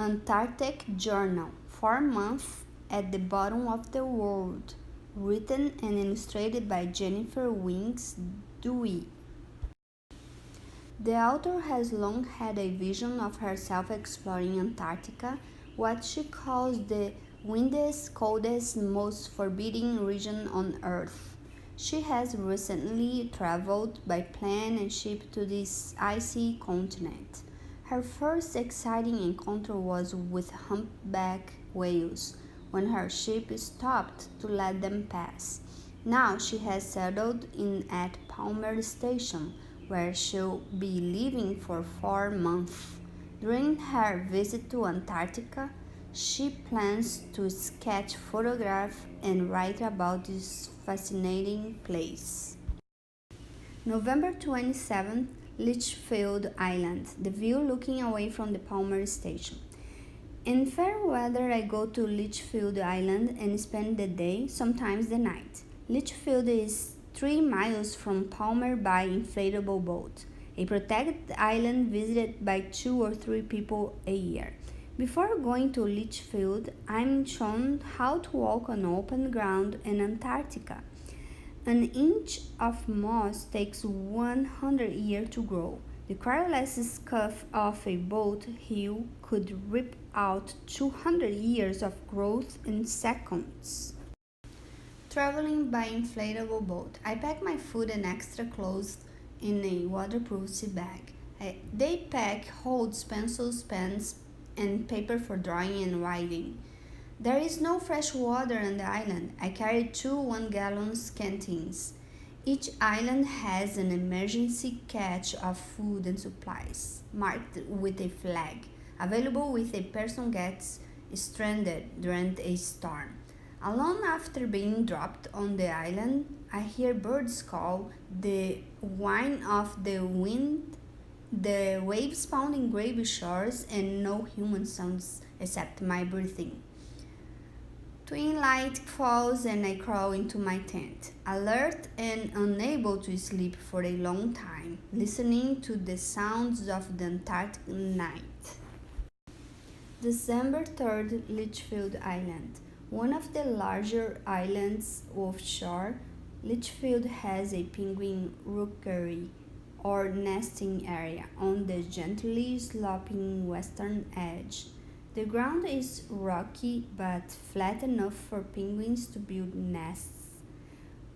Antarctic Journal, 4 months at the bottom of the world, written and illustrated by Jennifer Winks Dewey. The author has long had a vision of herself exploring Antarctica, what she calls the windiest, coldest, most forbidding region on Earth. She has recently traveled by plane and ship to this icy continent. Her first exciting encounter was with humpback whales when her ship stopped to let them pass. Now she has settled in at Palmer Station, where she'll be living for 4 months. During her visit to Antarctica, she plans to sketch, photograph, and write about this fascinating place. November 27th, Litchfield Island, the view looking away from the Palmer Station. In fair weather, I go to Litchfield Island and spend the day, sometimes the night. Litchfield is 3 miles from Palmer by inflatable boat, a protected island visited by 2 or 3 people a year. Before going to Litchfield, I'm shown how to walk on open ground in Antarctica. An inch of moss takes 100 years to grow. The careless scuff of a boat heel could rip out 200 years of growth in seconds. Traveling by inflatable boat, I pack my food and extra clothes in a waterproof sea bag. They pack holds pencils, pens, and paper for drawing and writing. There is no fresh water on the island. I carry 2 1-gallon canteens. Each island has an emergency cache of food and supplies, marked with a flag, available if a person gets stranded during a storm. Alone after being dropped on the island, I hear birds call, the whine of the wind, the waves pounding gravy shores, and no human sounds except my breathing. Twilight falls and I crawl into my tent, alert and unable to sleep for a long time, listening to the sounds of the Antarctic night. December 3rd, Litchfield Island. One of the larger islands offshore, Litchfield has a penguin rookery, or nesting area, on the gently sloping western edge. The ground is rocky but flat enough for penguins to build nests,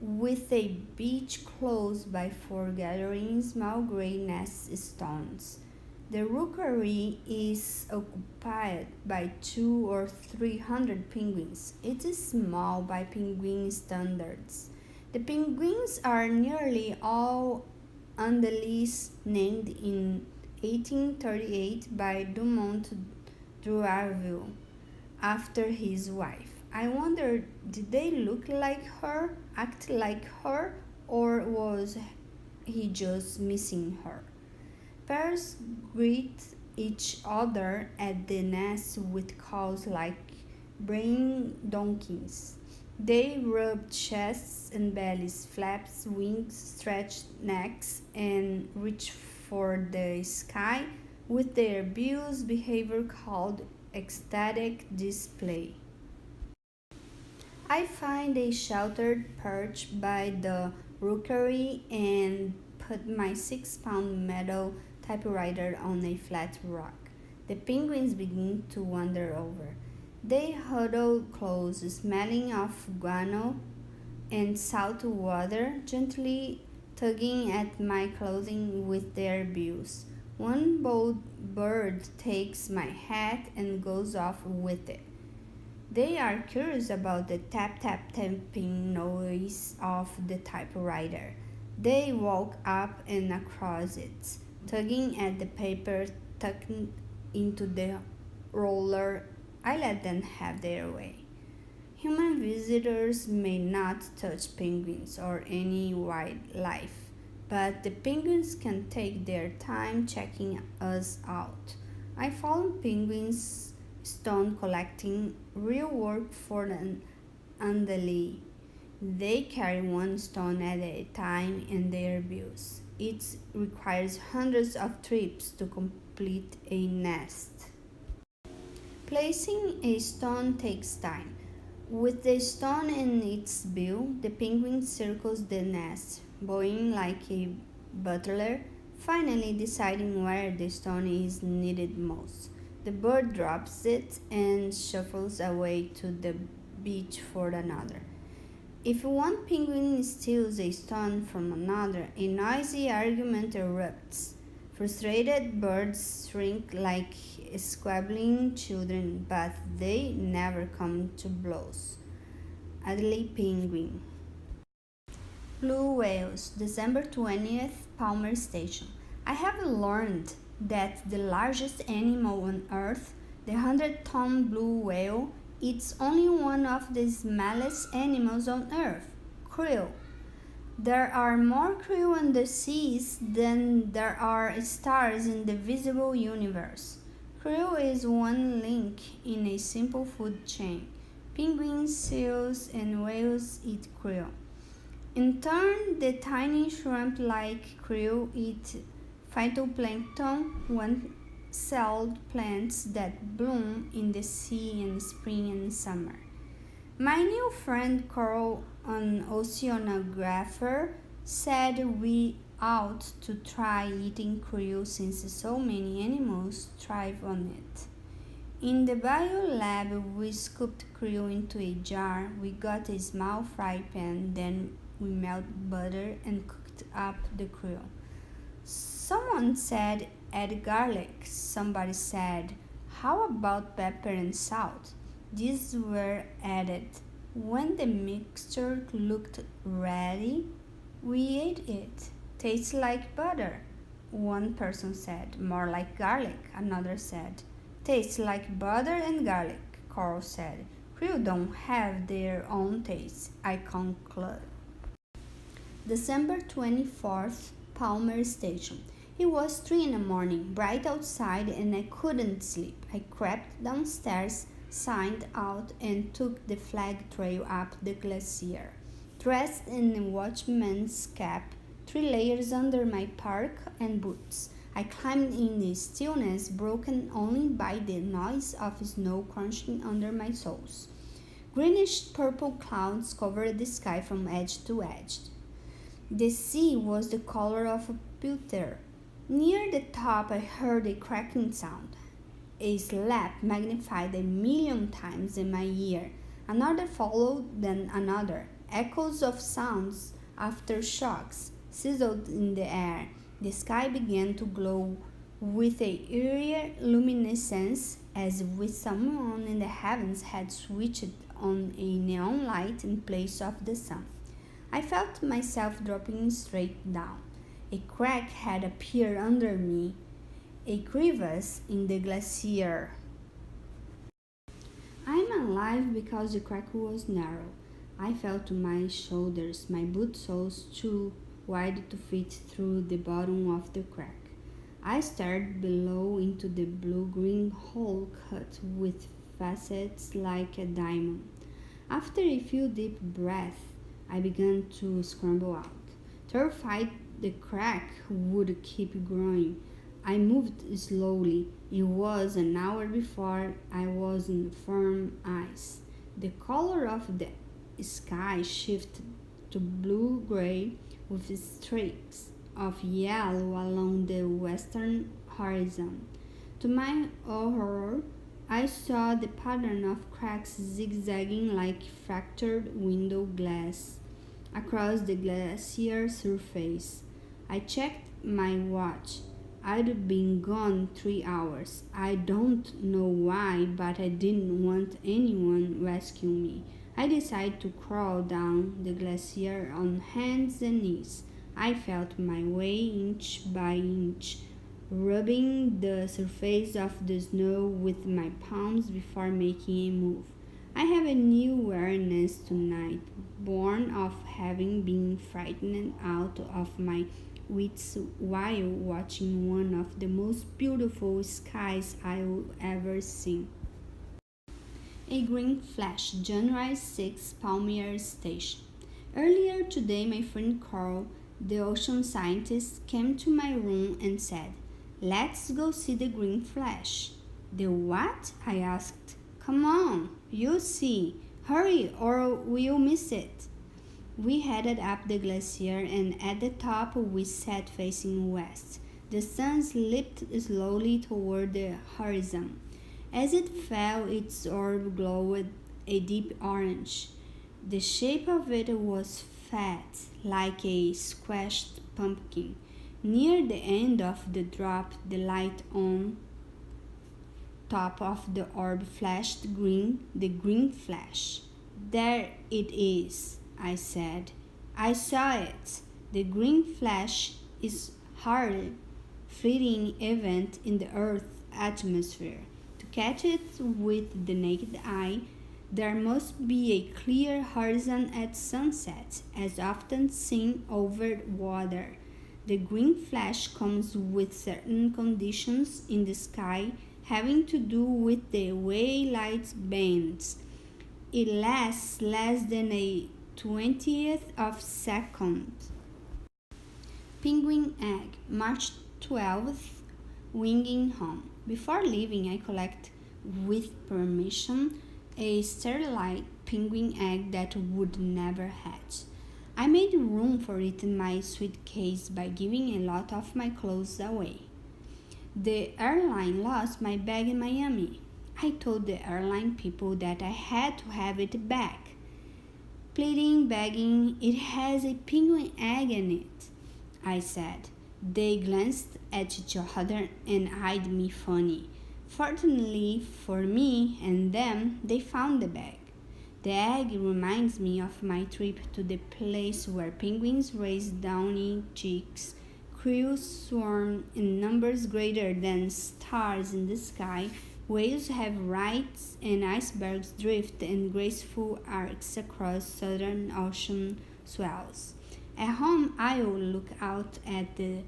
with a beach close by for gathering small gray nest stones. The rookery is occupied by 200 or 300 penguins. It is small by penguin standards. The penguins are nearly all on the list named in 1838 by Dumont D'Urville after his wife. I wonder, did they look like her, act like her, or was he just missing her? Pairs greet each other at the nest with calls like braying donkeys. They rub chests and bellies, flaps wings, stretch necks, and reach for the sky with their bills, behavior called ecstatic display. I find a sheltered perch by the rookery and put my 6-pound metal typewriter on a flat rock. The penguins begin to wander over. They huddle close, smelling of guano and salt water, gently tugging at my clothing with their bills. One bold bird takes my hat and goes off with it. They are curious about the tap-tap-tapping noise of the typewriter. They walk up and across it, tugging at the paper tucked into the roller. I let them have their way. Human visitors may not touch penguins or any wildlife, but the penguins can take their time checking us out. I found penguins stone collecting, real work for an Andalei. They carry 1 stone at a time in their bills. It requires hundreds of trips to complete a nest. Placing a stone takes time. With the stone in its bill, the penguin circles the nest, bowing like a butler, finally deciding where the stone is needed most. The bird drops it and shuffles away to the beach for another. If one penguin steals a stone from another, a noisy argument erupts. Frustrated birds shrink like squabbling children, but they never come to blows. Adelaide Penguin. Blue whales, December 20th, Palmer Station. I have learned that the largest animal on Earth, the 100-ton blue whale, it's only one of the smallest animals on Earth, krill. There are more krill on the seas than there are stars in the visible universe. Krill is one link in a simple food chain. Penguins, seals, and whales eat krill. In turn, the tiny shrimp-like krill eat phytoplankton, one-celled plants that bloom in the sea in spring and summer. My new friend Carl, an oceanographer, said we ought to try eating krill since so many animals thrive on it. In the biolab, we scooped krill into a jar. We got a small fry pan, then we melted butter and cooked up the krill. Someone said add garlic. Somebody said, how about pepper and salt? These were added. When the mixture looked ready, we ate it. Tastes like butter, one person said. More like garlic, another said. Tastes like butter and garlic, Carl said. Krill don't have their own taste, I conclude. December 24th, Palmer Station. It was 3 in the morning, bright outside, and I couldn't sleep. I crept downstairs, signed out, and took the flag trail up the glacier. Dressed in a watchman's cap, 3 layers under my park and boots, I climbed in the stillness broken only by the noise of snow crunching under my soles. Greenish purple clouds covered the sky from edge to edge. The sea was the color of a pewter. Near the top I heard a cracking sound. A slap magnified 1,000,000 times in my ear. Another followed, then another. Echoes of sounds, aftershocks, sizzled in the air. The sky began to glow with a eerie luminescence, as if someone in the heavens had switched on a neon light in place of the sun. I felt myself dropping straight down. A crack had appeared under me, a crevice in the glacier. I'm alive because the crack was narrow. I fell to my shoulders, my boot soles too wide to fit through the bottom of the crack. I stared below into the blue-green hole cut with facets like a diamond. After a few deep breaths, I began to scramble out. Terrified the crack would keep growing, I moved slowly. It was an hour before I was on firm ice. The color of the sky shifted to blue-gray with streaks of yellow along the western horizon. To my horror, I saw the pattern of cracks zigzagging like fractured window glass across the glacier surface. I checked my watch. I'd been gone 3 hours. I don't know why, but I didn't want anyone rescue me. I decided to crawl down the glacier on hands and knees. I felt my way inch by inch, rubbing the surface of the snow with my palms before making a move. I have a new awareness tonight, born of having been frightened out of my wits while watching one of the most beautiful skies I've ever seen. A green flash, January 6, Palmer Station. Earlier today, my friend Carl, the ocean scientist, came to my room and said, "Let's go see the green flash." "The what?" I asked. Come on, you'll see. Hurry or we'll miss it. We headed up the glacier, and at the top we sat facing west. The sun slipped slowly toward the horizon. As it fell, its orb glowed a deep orange. The shape of it was fat, like a squashed pumpkin. Near the end of the drop, the light on top of the orb flashed green, the green flash. There it is, I said. I saw it. The green flash is hard, fleeting event in the Earth's atmosphere. To catch it with the naked eye, there must be a clear horizon at sunset, as often seen over water. The green flash comes with certain conditions in the sky having to do with the way light bends. It lasts less than a 20th of a second. Penguin egg, March 12th, winging home. Before leaving, I collect, with permission, a sterilized penguin egg that would never hatch. I made room for it in my suitcase by giving a lot of my clothes away. The airline lost my bag in Miami. I told the airline people that I had to have it back. Pleading, begging, it has a penguin egg in it, I said. They glanced at each other and eyed me funny. Fortunately for me and them, they found the bag. The egg reminds me of my trip to the place where penguins raise downy chicks, crews swarm in numbers greater than stars in the sky, whales have rights, and icebergs drift in graceful arcs across southern ocean swells. At home, I will look out at the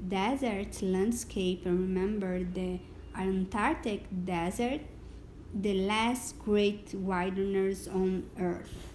desert landscape and remember the Antarctic desert, the last great wilderness on Earth.